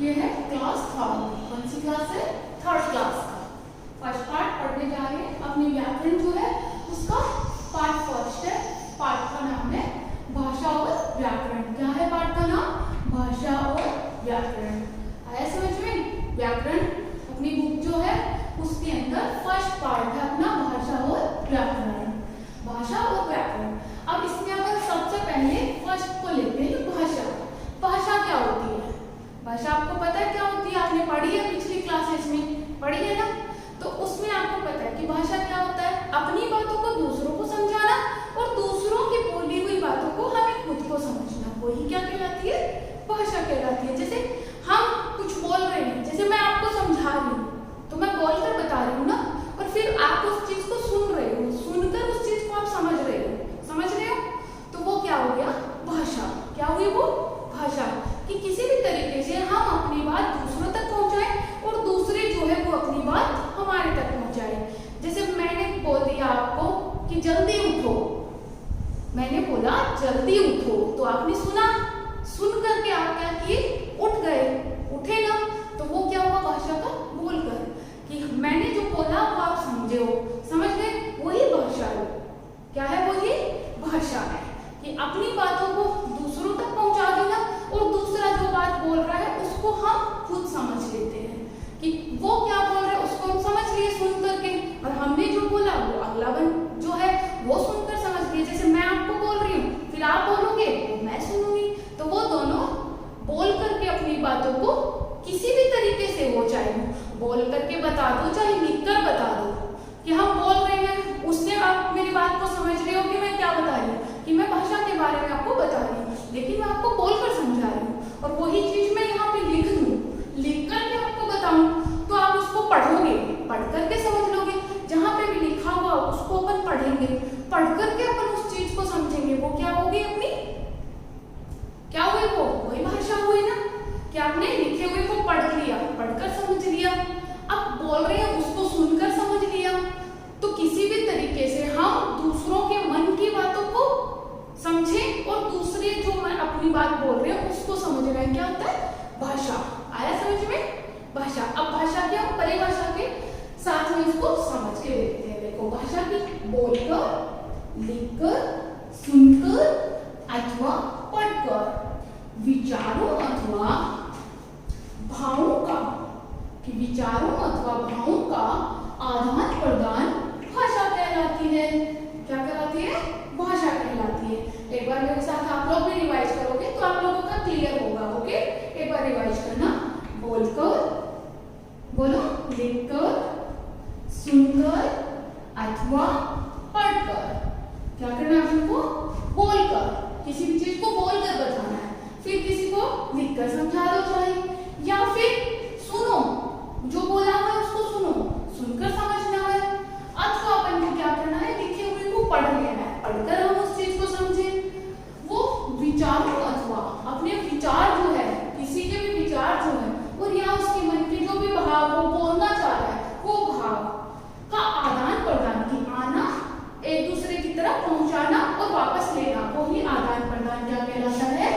ये है class third. कौन सी क्लास है? थर्ड क्लास का फर्स्ट पार्ट पढ़ने जा रहे हैं। अपनी व्याकरण जो है उसका पार्ट फर्स्ट है। पार्ट का नाम है भाषा और व्याकरण। क्या है पार्ट का नाम? भाषा और व्याकरण। आया समझ में? व्याकरण अपनी बुक जो है उसके अंदर फर्स्ट पार्ट है अपना भाषा और व्याकरण। भाषा और व्याकरण। अब इसमें अगर सबसे पहले फर्स्ट को लेते हैं भाषा। भाषा क्या होती है? भाषा आपको पता है क्या होती है? आपने पढ़ी है पिछली क्लासेस में, पढ़ी है ना? तो उसमें आपको पता है कि भाषा क्या होता है? अपनी बातों को दूसरों को समझाना और दूसरों की बोली हुई बातों को हमें खुद को समझना, वही क्या कहलाती है? भाषा कहलाती है। जैसे हम कुछ बोल रहे हैं, जैसे मैं आपको समझा रही हूँ तो मैं बोलकर बता रही हूँ ना, और फिर आप उस चीज को सुन रहे हो, सुनकर उस चीज को आप समझ रहे हो, तो वो क्या हो गया? भाषा। क्या हुई वो? भाषा। कि किसी भी तरीके से हम अपनी बात दूसरों तक पहुंचाएं और दूसरे जो है वो अपनी बात हमारे तक पहुंचाए। जैसे मैंने बोल दिया आपको कि जल्दी उठो, मैंने बोला जल्दी उठो, तो आपने सुना, सुन करके आप क्या किए? उठ गए, उठे ना, तो वो क्या हुआ? भाषा का बोलकर कि मैंने जो बोला वो आप समझे हो, समझ गए, वही भाषा है। क्या है? वही भाषा है कि अपनी बातों को दूसरों तक पहुंचा देना और दूसरा जो बात बोल रहा है उसको हम खुद समझ लेते हैं कि वो क्या बोल रहा है, उसको हम समझ लिए सुन करके, और हमने जो बोला वो अगला जो है वो सुनकर समझ लिए। जैसे मैं आपको बोल रही हूँ, फिर आप बोलोगे तो मैं सुनूंगी, तो वो दोनों बोल करके अपनी बातों को किसी भी तरीके से हो, चाहे बोल करके बता दो चाहे लिख कर बता दो कि हम बोल रहे हैं, उससे आप मेरी बात को समझ रहे हो कि मैं क्या बता रही हूँ, कि मैं भाषा के बारे में आपको बता रही हूँ, लेकिन मैं आपको बोलकर समझा रही हूँ। और वही चीज मैं यहाँ पे लिख दूँ, लिख करके आपको बताऊँ, तो आप उसको पढ़ोगे, पढ़ करके समझ लोगे। जहाँ पे भी लिखा हुआ उसको अपन पढ़ेंगे, पढ़ करके अपन उस चीज को समझेंगे। वो क्या होगी? अपनी क्या हुई? वो वही भाषा हुई ना, कि आपने लिखे हुए को पढ़ लिया, पढ़कर समझ लिया। अब बोल रहे हैं उसको सुनकर समझ लिया। तो किसी भी तरीके से हम दूसरों के मन की बातों को समझें और दूसरे जो मैं अपनी बात बोल रहे हैं उसको समझ रहे हैं, क्या होता है? भाषा। आया समझ में? भाषा। अब भाषा क्या? परिभाषा के साथ में इसको समझ के देखते हैं। देखो भाषा की बोलकर, लिखकर, सुनकर अथवा पढ़कर विचारों अथवा भावों का, कि विचारों अथवा भावों का आदान प्रदान भाषा कहलाती है। क्या कहलाती है? भाषा कहलाती है। एक बार मेरे साथ आप लोग भी रिवाइज करोगे तो आप लोगों का क्लियर होगा। ओके, एक बार रिवाइज करना। बोलकर, बोलो, लिखकर, सुनकर अथवा पढ़कर। क्या करना है आपको? बोलकर, किसी भी चीज को बोलकर बताना है। फिर किसी को लिखकर समझा दो चाहे, या फिर सुनो, जो बोला हुआ है उसको सुनो, सुनकर समझना है। अथवा अपन को क्या करना है? लिखे हुए को पढ़ लेना है, पढ़कर हम उस चीज को समझे। वो विचारों अथवा अपने विचार जो है, किसी के भी विचार जो है और या उसके मन के जो भी भाव वो बोलना चाह रहा है, वो भाव का आदान प्रदान, की आना एक दूसरे की तरफ पहुंचाना और वापस लेना, वो ही आदान प्रदान क्या कहलाता है?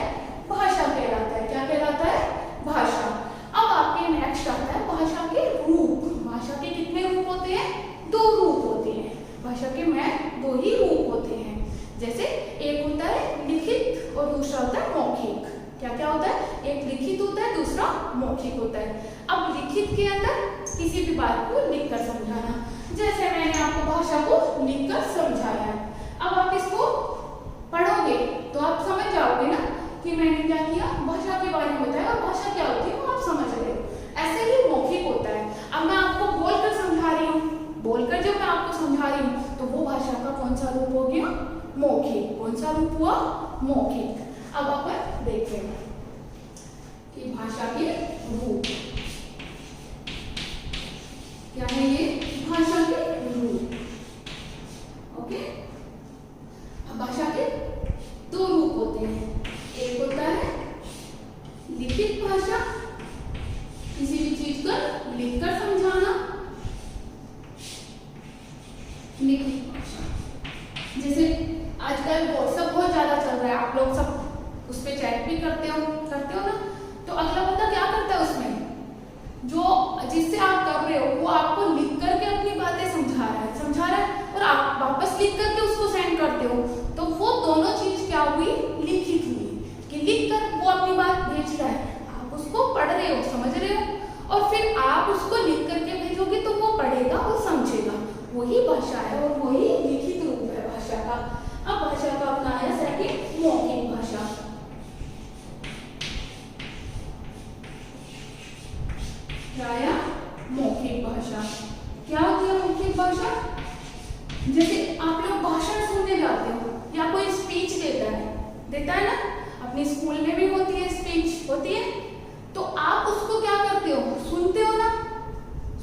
भाषा कहलाता है। क्या कहलाता है? भाषा। अब आपके नेक्स्ट आता है भाषा के रूप। भाषा के कितने रूप होते हैं? 2 रूप होते हैं। भाषा के में 2 ही रूप होते हैं। जैसे एक होता है लिखित और दूसरा होता है मौखिक। क्या क्या होता है? एक लिखित होता है, दूसरा मौखिक होता है। अब लिखित के अंदर किसी भी बात को लिखकर समझाना, जैसे मैंने आपको भाषा को लिखकर समझाया है। अब आप इसको पढ़ोगे तो आप समझ जाओगे ना कि मैंने क्या किया, भाषा के बारे में बताया और भाषा क्या होती है वो आप समझ रहे हो। ऐसे ही मौखिक होता है। अब मैं आपको बोलकर समझा रही हूँ, बोलकर जब मैं आपको समझा रही हूँ तो वो भाषा का कौन सा रूप हो गया? मौखिक। कौन सा रूप हुआ? मौखिक। अब अपन देखते हैं कि भाषा के रूप क्या है। ये भाषा के रूप। ओके, अब भाषा के 2 रूप होते हैं। एक होता है लिखित भाषा, किसी भी चीज को लिखकर समझाना, लिखित भाषा। जैसे आजकल व्हाट्सएप बहुत ज्यादा चल रहा है, आप लोग सब उस पर चैट भी करते हो ना, तो अगला बंदा क्या करता है उसमें, जो जिससे आप कर रहे हो वो आपको लिख करके अपनी बातें समझा रहा है और आप वापस लिख करके उसको सेंड करते हो, तो वो दोनों चीज क्या हुई, लिखित हुई, कि लिख कर वो अपनी बात भेज रहा है, आप उसको पढ़ रहे हो, समझ रहे हो, और फिर आप उसको लिख करके भेजोगे तो वो पढ़ेगा और समझेगा, वही भाषा है और वही लिखित रूप है भाषा का। अब भाषा का अपना है सेकंड, मौखिक भाषा। क्या आया, मौखिक भाषा। क्या होती है मौखिक भाषा, जैसे आप लोग भाषण सुनने जाते हो या कोई स्पीच देता है ना, अपने स्कूल में भी होती है स्पीच, होती है, तो आप उसको क्या करते हो, सुनते हो ना,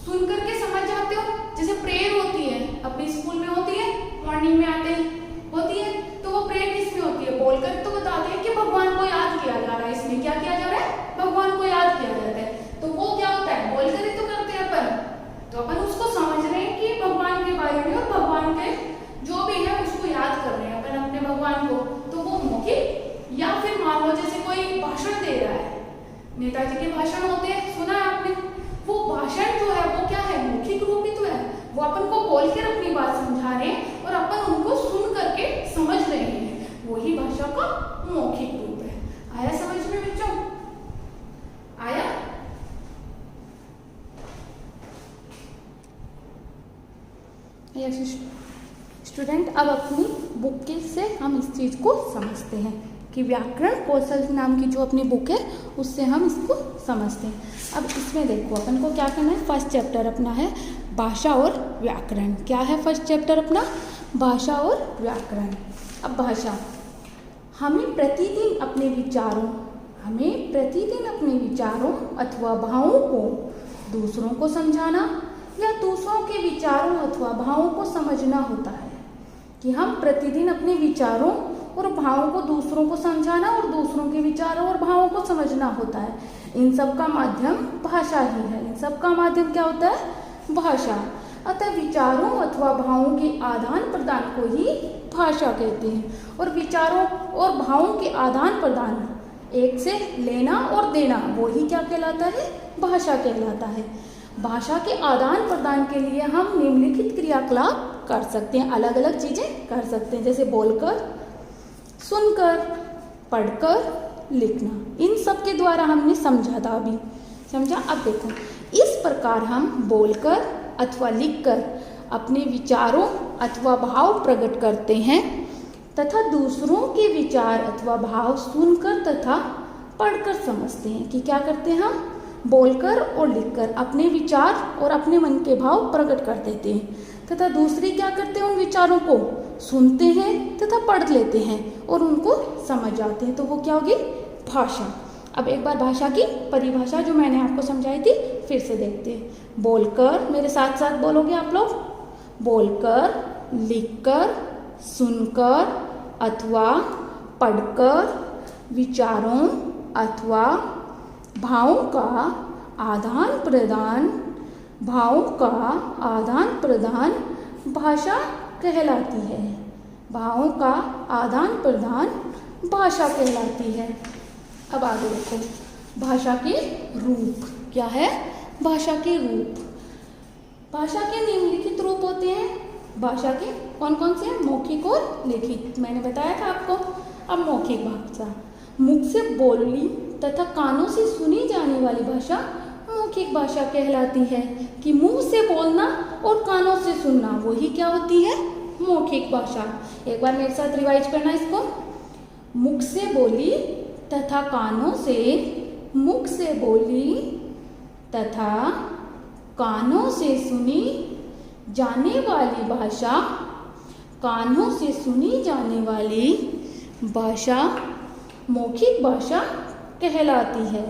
सुन करके समझ जाते हो। जैसे प्रेयर होती है, अपने स्कूल में होती है, मॉर्निंग में आते होती है, तो वो प्रेयर किसमें होती है, बोलकर तो बताते हैं कि भगवान को याद किया जा रहा है, इसमें क्या किया जा रहा है, भगवान को याद किया जाता है, तो वो क्या होता है, बोलकर ही तो करते हैं अपन, तो अपन उसको समझ रहे हैं कि भगवान के बारे में और भगवान के जो भी है उसको याद कर रहे हैं अपन अपने भगवान को, तो वो मौखिक। या फिर मान लो जैसे कोई भाषण दे रहा है, नेताजी के भाषण होते हैं, सुना है आपने, वो भाषण जो है वो क्या है, मौखिक रूप ही तो है, वो अपन को बोलकर अपनी बात समझा रहे हैं और अपन उनको सुन करके समझ रहे हैं, वही भाषा का मौखिक रूप है। आया समझ में बच्चों, आया? स्टूडेंट, अब अपनी बुक के से हम इस चीज को समझते हैं कि व्याकरण कौशल नाम की जो अपनी बुक है उससे हम इसको समझते हैं। अब इसमें देखो अपन को क्या करना है, फर्स्ट चैप्टर अपना है भाषा और व्याकरण। क्या है फर्स्ट चैप्टर अपना, भाषा और व्याकरण। अब भाषा, हमें प्रतिदिन अपने विचारों अथवा भावों को दूसरों को समझाना या दूसरों के विचारों अथवा भावों को समझना होता है, कि हम प्रतिदिन अपने विचारों और भावों को दूसरों को समझाना और दूसरों के विचारों और भावों को समझना होता है। इन सब का माध्यम भाषा ही है। इन सब का माध्यम क्या होता है, भाषा। अतः विचारों अथवा भावों के आदान प्रदान को ही भाषा कहते हैं। और विचारों और भावों के आदान प्रदान, एक से लेना और देना, वो ही क्या कहलाता है, भाषा कहलाता है। भाषा के आदान प्रदान के लिए हम निम्नलिखित क्रियाकलाप कर सकते हैं, अलग अलग चीजें कर सकते हैं, जैसे बोलकर, सुनकर, पढ़कर, लिखना। इन सब के द्वारा हमने समझा था, अभी समझा। अब देखो, इस प्रकार हम बोलकर अथवा लिखकर अपने विचारों अथवा भाव प्रकट करते हैं तथा दूसरों के विचार अथवा भाव सुनकर तथा पढ़कर समझते हैं। कि क्या करते हैं हम, बोलकर और लिखकर अपने विचार और अपने मन के भाव प्रकट कर देते हैं तथा दूसरी क्या करते हैं, उन विचारों को सुनते हैं तथा पढ़ लेते हैं और उनको समझ जाते हैं। तो वो क्या होगी, भाषा। अब एक बार भाषा की परिभाषा जो मैंने आपको समझाई थी फिर से देखते हैं। बोलकर, मेरे साथ साथ बोलोगे आप लोग, बोलकर, लिखकर, सुनकर अथवा पढ़कर विचारों अथवा भावों का आदान प्रदान भाषा कहलाती है। भावों का आदान प्रदान भाषा कहलाती है। अब आगे देखो, भाषा के रूप। क्या है, भाषा के रूप। भाषा के निम्नलिखित रूप होते हैं। भाषा के कौन कौन से हैं, मौखिक और लिखित, मैंने बताया था आपको। अब मौखिक भाषा, मुख से बोली तथा कानों से सुनी जाने वाली भाषा मौखिक भाषा कहलाती है। कि मुंह से बोलना और कानों से सुनना, वही क्या होती है, मौखिक भाषा। एक बार मेरे साथ रिवाइज करना इसको। मुख से बोली तथा कानों से, मुख से बोली तथा कानों से सुनी जाने वाली भाषा, कानों से सुनी जाने वाली भाषा मौखिक भाषा कहलाती है।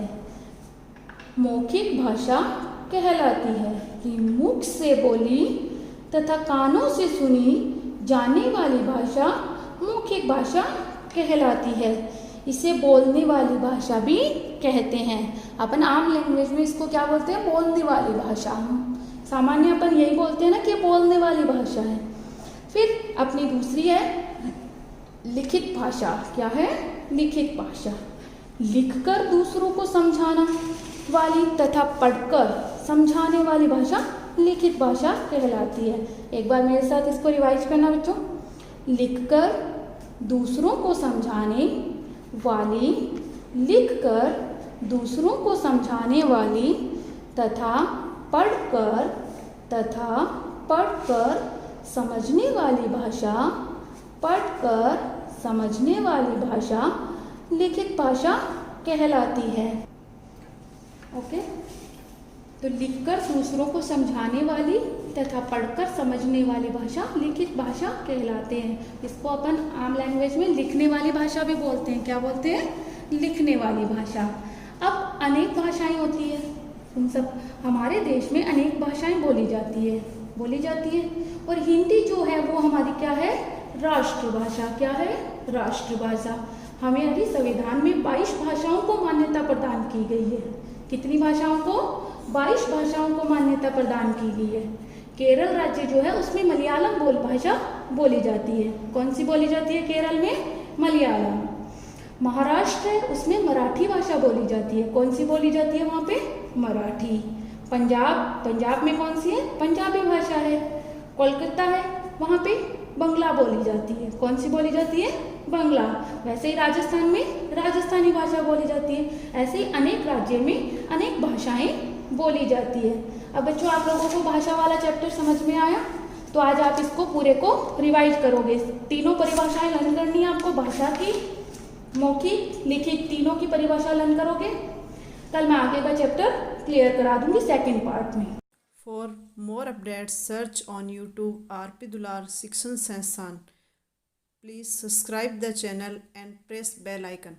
मौखिक भाषा कहलाती है। कि मुख से बोली तथा कानों से सुनी जाने वाली भाषा मौखिक भाषा कहलाती है। इसे बोलने वाली भाषा भी कहते हैं। अपन आम लैंग्वेज में इसको क्या बोलते हैं, बोलने वाली भाषा। सामान्य अपन यही बोलते हैं ना कि बोलने वाली भाषा है। फिर अपनी दूसरी है लिखित भाषा। क्या है, लिखित भाषा। लिखकर दूसरों को समझाना वाली तथा पढ़कर समझाने वाली भाषा लिखित भाषा कहलाती है। एक बार मेरे साथ इसको रिवाइज करना बच्चों। लिखकर दूसरों को समझाने वाली, लिखकर दूसरों को समझाने वाली तथा पढ़कर समझने वाली भाषा, पढ़कर समझने वाली भाषा लिखित भाषा कहलाती है। ओके, तो लिखकर दूसरों को समझाने वाली तथा पढ़कर समझने वाली भाषा लिखित भाषा कहलाते हैं। इसको अपन आम लैंग्वेज में लिखने वाली भाषा भी बोलते हैं। क्या बोलते हैं? लिखने वाली भाषा। अब अनेक भाषाएं होती है, उन सब हमारे देश में अनेक भाषाएं बोली जाती है और हिंदी जो है वो हमारी क्या है? राष्ट्रभाषा। क्या है? राष्ट्रभाषा। हमारे संविधान में 22 भाषाओं को मान्यता प्रदान की गई है। कितनी भाषाओं को? 22 भाषाओं को मान्यता प्रदान की गई है। केरल राज्य जो है उसमें मलयालम भाषा बोली जाती है। कौन सी बोली जाती है केरल में? मलयालम। महाराष्ट्र है उसमें मराठी भाषा बोली जाती है। कौन सी बोली जाती है वहाँ पे? मराठी। पंजाब में कौन सी है? पंजाबी भाषा है। कोलकाता है वहाँ पे बंगला बोली जाती है। कौन सी बोली जाती है? बंगला। वैसे ही राजस्थान में राजस्थानी भाषा बोली जाती है। ऐसे ही अनेक राज्यों में अनेक भाषाएं बोली जाती है। अब बच्चों आप लोगों को भाषा वाला चैप्टर समझ में आया? तो आज आप इसको पूरे को रिवाइज करोगे। तीनों परिभाषाएं लर्न करनी है आपको, भाषा की, मौखिक, लिखित, तीनों की परिभाषा लर्न करोगे। कल मैं आगे का चैप्टर क्लियर करा दूंगी सेकंड पार्ट में। For more updates, search on YouTube RP Dular Shikshan Sansthan. Please subscribe the channel and press bell icon.